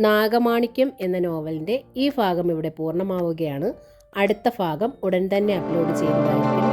നാഗമാണിക്യം എന്ന നോവലിൻ്റെ ഈ ഭാഗം ഇവിടെ പൂർണ്ണമാവുകയാണ്. അടുത്ത ഭാഗം ഉടൻ തന്നെ അപ്ലോഡ് ചെയ്യുന്നതായിരിക്കും.